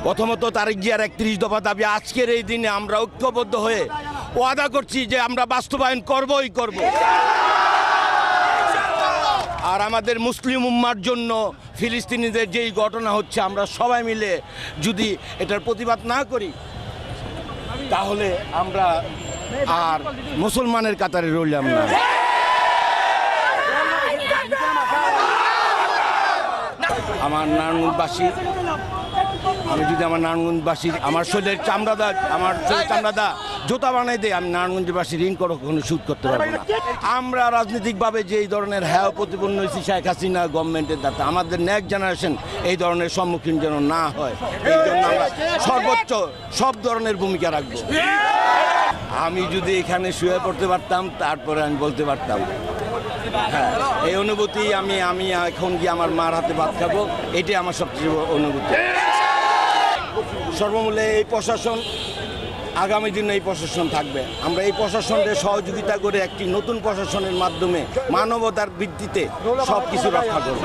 প্রথমত তারেক জিয়ার 31 দফা দাবি আজকের এই দিনে আমরা ঐক্যবদ্ধ হয়ে ওয়াদা করছি যে আমরা বাস্তবায়ন করবই করব। আর আমাদের মুসলিম উম্মার জন্য ফিলিস্তিনিদের যেই ঘটনা হচ্ছে আমরা সবাই মিলে যদি এটার প্রতিবাদ না করি তাহলে আমরা আর মুসলমানের কাতারে রইলাম না। আমার নারায়ণগঞ্জবাসী, আমি যদি আমার নারায়ণগঞ্জবাসীর আমার শরীরের চামড়াদা জোতা বানাই দেয়, আমি নারায়ণগঞ্জবাসী ঋণ কখনো শোধ করতে পারবো না। আমরা রাজনৈতিকভাবে যে এই ধরনের হ্যাঁ প্রতিপন্ন হয়েছি শেখ হাসিনা গভর্নমেন্টের দ্বারা, আমাদের নেক্সট জেনারেশন এই ধরনের সম্মুখীন যেন না হয়, এই জন্য আমরা সর্বোচ্চ সব ধরনের ভূমিকা রাখবো। আমি যদি এখানে শুয়ে পড়তে পারতাম তারপরে আমি বলতে পারতাম হ্যাঁ, এই অনুভূতি আমি এখন গিয়ে আমার মার হাতে ভাত খাবো, এটাই আমার সবচেয়ে অনুভূতি। সর্বমূল্যে এই প্রশাসন আগামী দিনে এই প্রশাসন থাকবে। আমরা এই প্রশাসনকে সহযোগিতা করে একটি নতুন প্রশাসনের মাধ্যমে মানবতার ভিত্তিতে সব কিছু রক্ষা করব।